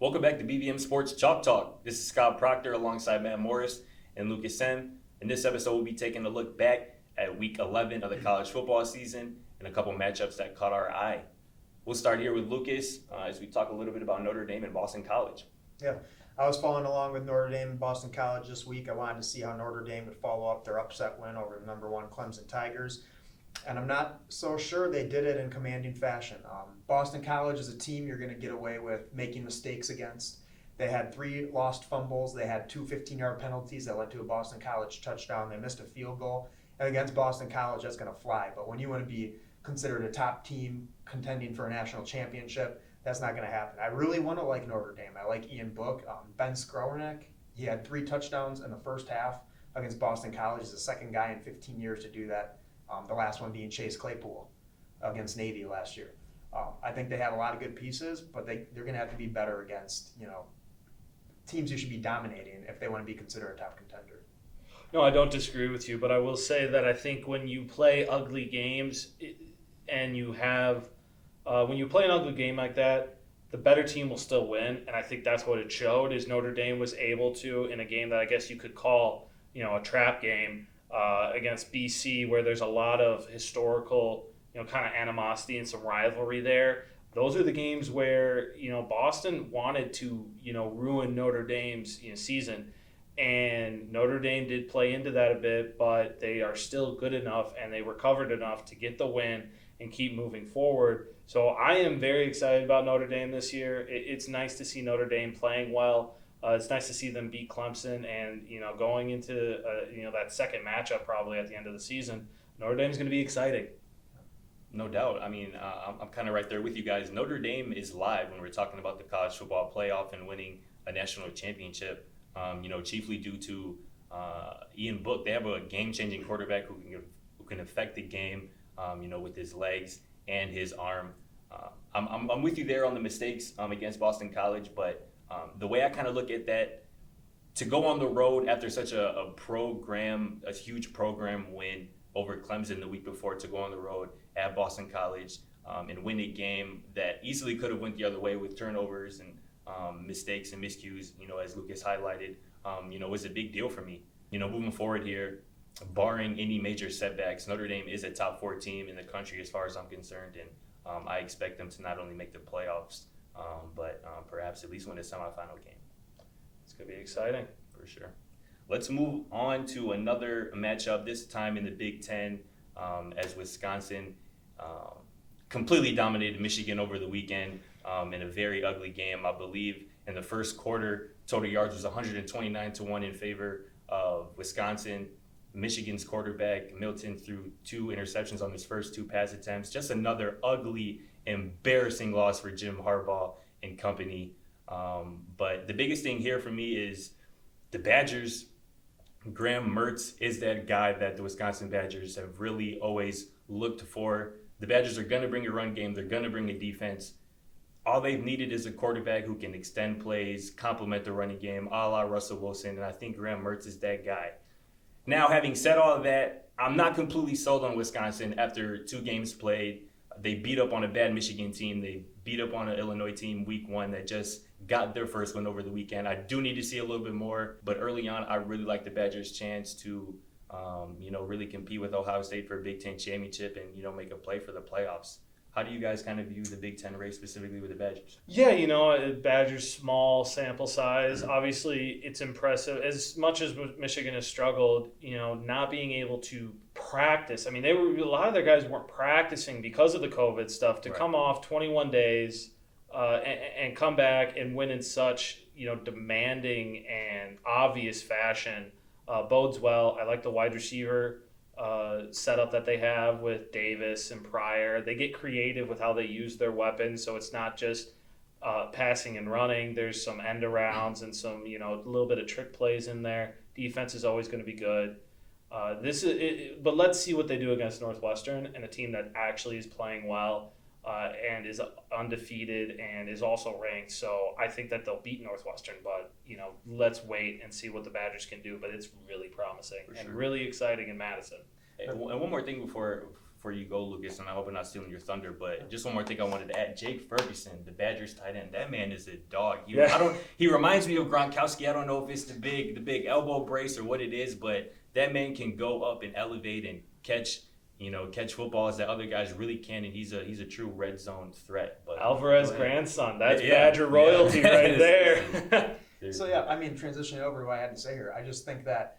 Welcome back to BVM Sports Chalk Talk. This is Scott Procter alongside Matt Morris and Lucas Semb. In this episode, we'll be taking a look back at Week 11 of the college football season and a couple matchups that caught our eye. We'll start here with Lucas as we talk a little bit about Notre Dame and Boston College. Yeah, I was following along with Notre Dame and Boston College this week. I wanted to see how Notre Dame would follow up their upset win over the number one Clemson Tigers. And I'm not so sure they did it in commanding fashion. Boston College is a team you're going to get away with making mistakes against. They had 3 lost fumbles. They had 2 15-yard penalties that led to a Boston College touchdown. They missed a field goal. And against Boston College, that's going to fly. But when you want to be considered a top team contending for a national championship, that's not going to happen. I really want to like Notre Dame. I like Ian Book. Ben Skowronek, he had 3 touchdowns in the first half against Boston College. He's the second guy in 15 years to do that. The last one being Chase Claypool against Navy last year. I think they have a lot of good pieces, but they're going to have to be better against teams you should be dominating if they want to be considered a top contender. No, I don't disagree with you, but I will say that I think when you play ugly games and you have when you play an ugly game like that, the better team will still win, and I think that's what it showed. Is Notre Dame was able to, in a game that I guess you could call a trap game. Against BC, where there's a lot of historical, kind of animosity and some rivalry there. Those are the games where, Boston wanted to, ruin Notre Dame's season. And Notre Dame did play into that a bit, but they are still good enough and they recovered enough to get the win and keep moving forward. So I am very excited about Notre Dame this year. It's nice to see Notre Dame playing well. It's nice to see them beat Clemson, and going into that second matchup probably at the end of the season, Notre Dame's going to be exciting. No doubt. I mean, I'm kind of right there with you guys. Notre Dame is live when we're talking about the college football playoff and winning a national championship. Chiefly due to Ian Book. They have a game-changing quarterback who can affect the game, with his legs and his arm. I'm with you there on the mistakes against Boston College, but the way I kind of look at that, to go on the road after such a huge program win over Clemson the week before, to go on the road at Boston College and win a game that easily could have went the other way with turnovers and mistakes and miscues, as Lucas highlighted, was a big deal for me. Moving forward here, barring any major setbacks, Notre Dame is a top 4 team in the country as far as I'm concerned, and I expect them to not only make the playoffs, but perhaps at least win a semifinal game. It's going to be exciting. For sure. Let's move on to another matchup, this time in the Big Ten, as Wisconsin completely dominated Michigan over the weekend in a very ugly game. I believe in the first quarter, total yards was 129-1 in favor of Wisconsin. Michigan's quarterback, Milton, threw 2 interceptions on his first 2 pass attempts. Just another ugly, embarrassing loss for Jim Harbaugh and company. But the biggest thing here for me is the Badgers. Graham Mertz is that guy that the Wisconsin Badgers have really always looked for. The Badgers are going to bring a run game. They're going to bring a defense. All they've needed is a quarterback who can extend plays, complement the running game, a la Russell Wilson, and I think Graham Mertz is that guy. Now, having said all of that, I'm not completely sold on Wisconsin after 2 games played. They beat up on a bad Michigan team. They beat up on an Illinois team week 1 that just got their first win over the weekend. I do need to see a little bit more, but early on, I really like the Badgers' chance to, really compete with Ohio State for a Big Ten championship and, make a play for the playoffs. How do you guys kind of view the Big Ten race specifically with the Badgers? Yeah, Badgers' small sample size. Obviously, it's impressive. As much as Michigan has struggled, not being able to practice. I mean, a lot of their guys weren't practicing because of the COVID stuff. To come off 21 days and come back and win in such, demanding and obvious fashion bodes well. I like the wide receiver setup that they have with Davis and Pryor. They get creative with how they use their weapons, so it's not just passing and running. There's some end arounds and some, a little bit of trick plays in there. Defense is always going to be good. But let's see what they do against Northwestern, and a team that actually is playing well and is undefeated and is also ranked. So I think that they'll beat Northwestern, but let's wait and see what the Badgers can do. But it's really promising and really exciting in Madison. And one more thing before before you go, Lucas, and I hope I'm not stealing your thunder, but just one more thing I wanted to add. Jake Ferguson, the Badgers tight end, that man is a dog. He reminds me of Gronkowski. I don't know if it's the big elbow brace or what it is, but that man can go up and elevate and catch footballs that other guys really can, and he's a true red zone threat. But Alvarez grandson, that's Badger royalty right there. So yeah, I mean, transitioning over to what I had to say here, I just think that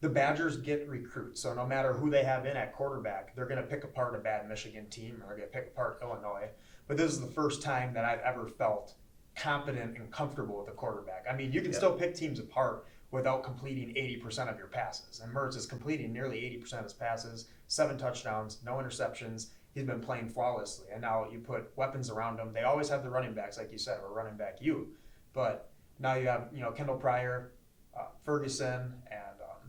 the Badgers get recruits. So no matter who they have in at quarterback, they're going to pick apart a bad Michigan team, or they're going to pick apart Illinois. But this is the first time that I've ever felt confident and comfortable with a quarterback. I mean, you can still pick teams apart without completing 80% of your passes. And Mertz is completing nearly 80% of his passes, 7 touchdowns, no interceptions. He's been playing flawlessly. And now you put weapons around him. They always have the running backs, like you said, or running back you. But now you have, Kendall Pryor, Ferguson, and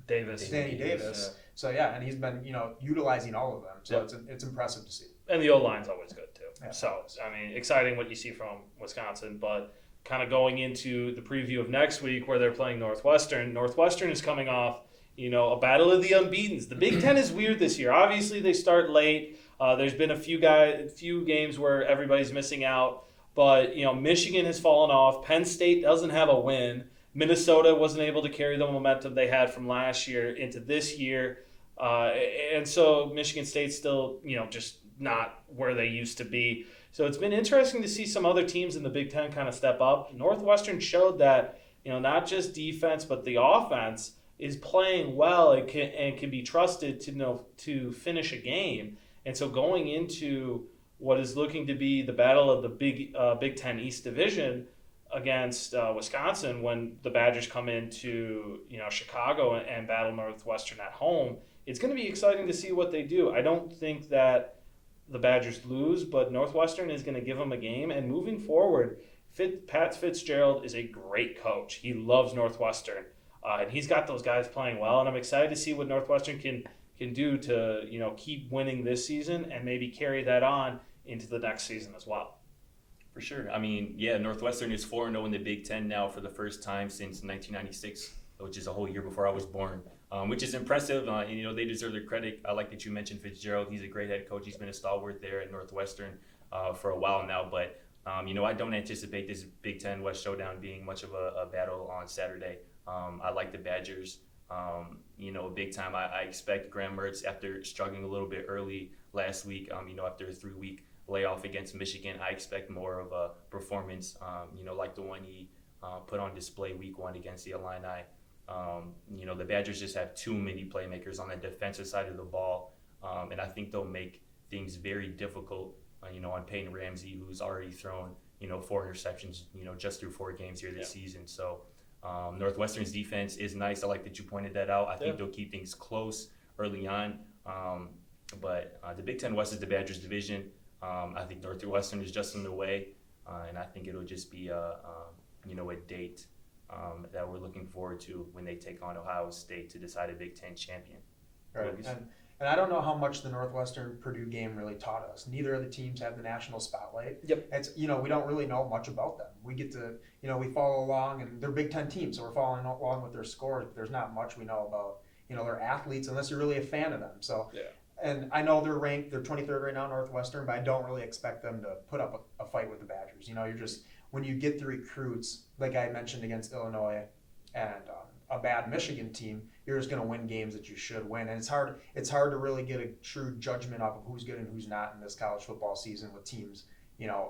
Danny Davis. Yeah. So yeah, and he's been, utilizing all of them. So it's impressive to see. And the O-line's always good too. Yeah. So, I mean, exciting what you see from Wisconsin, but kind of going into the preview of next week where they're playing Northwestern. Northwestern is coming off, a battle of the unbeatens. The Big Ten is weird this year. Obviously, they start late. There's been a few games where everybody's missing out, but Michigan has fallen off. Penn State doesn't have a win. Minnesota wasn't able to carry the momentum they had from last year into this year, and so Michigan State's still, just not where they used to be. So it's been interesting to see some other teams in the Big Ten kind of step up. Northwestern showed that, not just defense, but the offense is playing well and can be trusted to finish a game. And so going into what is looking to be the battle of the Big Ten East Division against Wisconsin, when the Badgers come into Chicago and battle Northwestern at home, it's going to be exciting to see what they do. I don't think that the Badgers lose, but Northwestern is going to give them a game. And moving forward, Pat Fitzgerald is a great coach. He loves Northwestern, and he's got those guys playing well. And I'm excited to see what Northwestern can do to keep winning this season and maybe carry that on into the next season as well. For sure. I mean, yeah, Northwestern is 4-0 in the Big Ten now for the first time since 1996, which is a whole year before I was born, which is impressive. They deserve their credit. I like that you mentioned Fitzgerald. He's a great head coach. He's been a stalwart there at Northwestern for a while now. But, I don't anticipate this Big Ten West showdown being much of a battle on Saturday. I like the Badgers, big time. I expect Graham Mertz, after struggling a little bit early last week, after a 3-week layoff against Michigan, I expect more of a performance, like the one he put on display week 1 against the Illini. The Badgers just have too many playmakers on the defensive side of the ball, and I think they'll make things very difficult, on Peyton Ramsey, who's already thrown, 4 interceptions, just through 4 games here this season. So Northwestern's defense is nice. I like that you pointed that out. I think they'll keep things close early on, but the Big Ten West is the Badgers division. I think Northwestern is just in the way, and I think it'll just be a date that we're looking forward to when they take on Ohio State to decide a Big Ten champion. Right, and I don't know how much the Northwestern-Purdue game really taught us. Neither of the teams have the national spotlight. Yep. It's we don't really know much about them. We get to we follow along, and they're Big Ten teams, so we're following along with their scores. But there's not much we know about their athletes unless you're really a fan of them. So. Yeah. And I know they're ranked, they're 23rd right now, Northwestern, but I don't really expect them to put up a fight with the Badgers. You're just, when you get the recruits, like I mentioned against Illinois and a bad Michigan team, you're just going to win games that you should win. And it's hard to really get a true judgment off of who's good and who's not in this college football season with teams,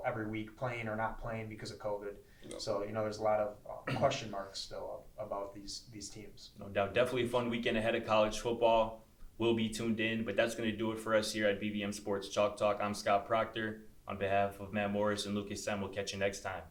every week playing or not playing because of COVID. Yeah. So, there's a lot of question marks still about these teams. No doubt. Definitely a fun weekend ahead of college football. We'll be tuned in, but that's going to do it for us here at BVM Sports Chalk Talk. I'm Scott Procter. On behalf of Matt Morris and Lucas Semb, we'll catch you next time.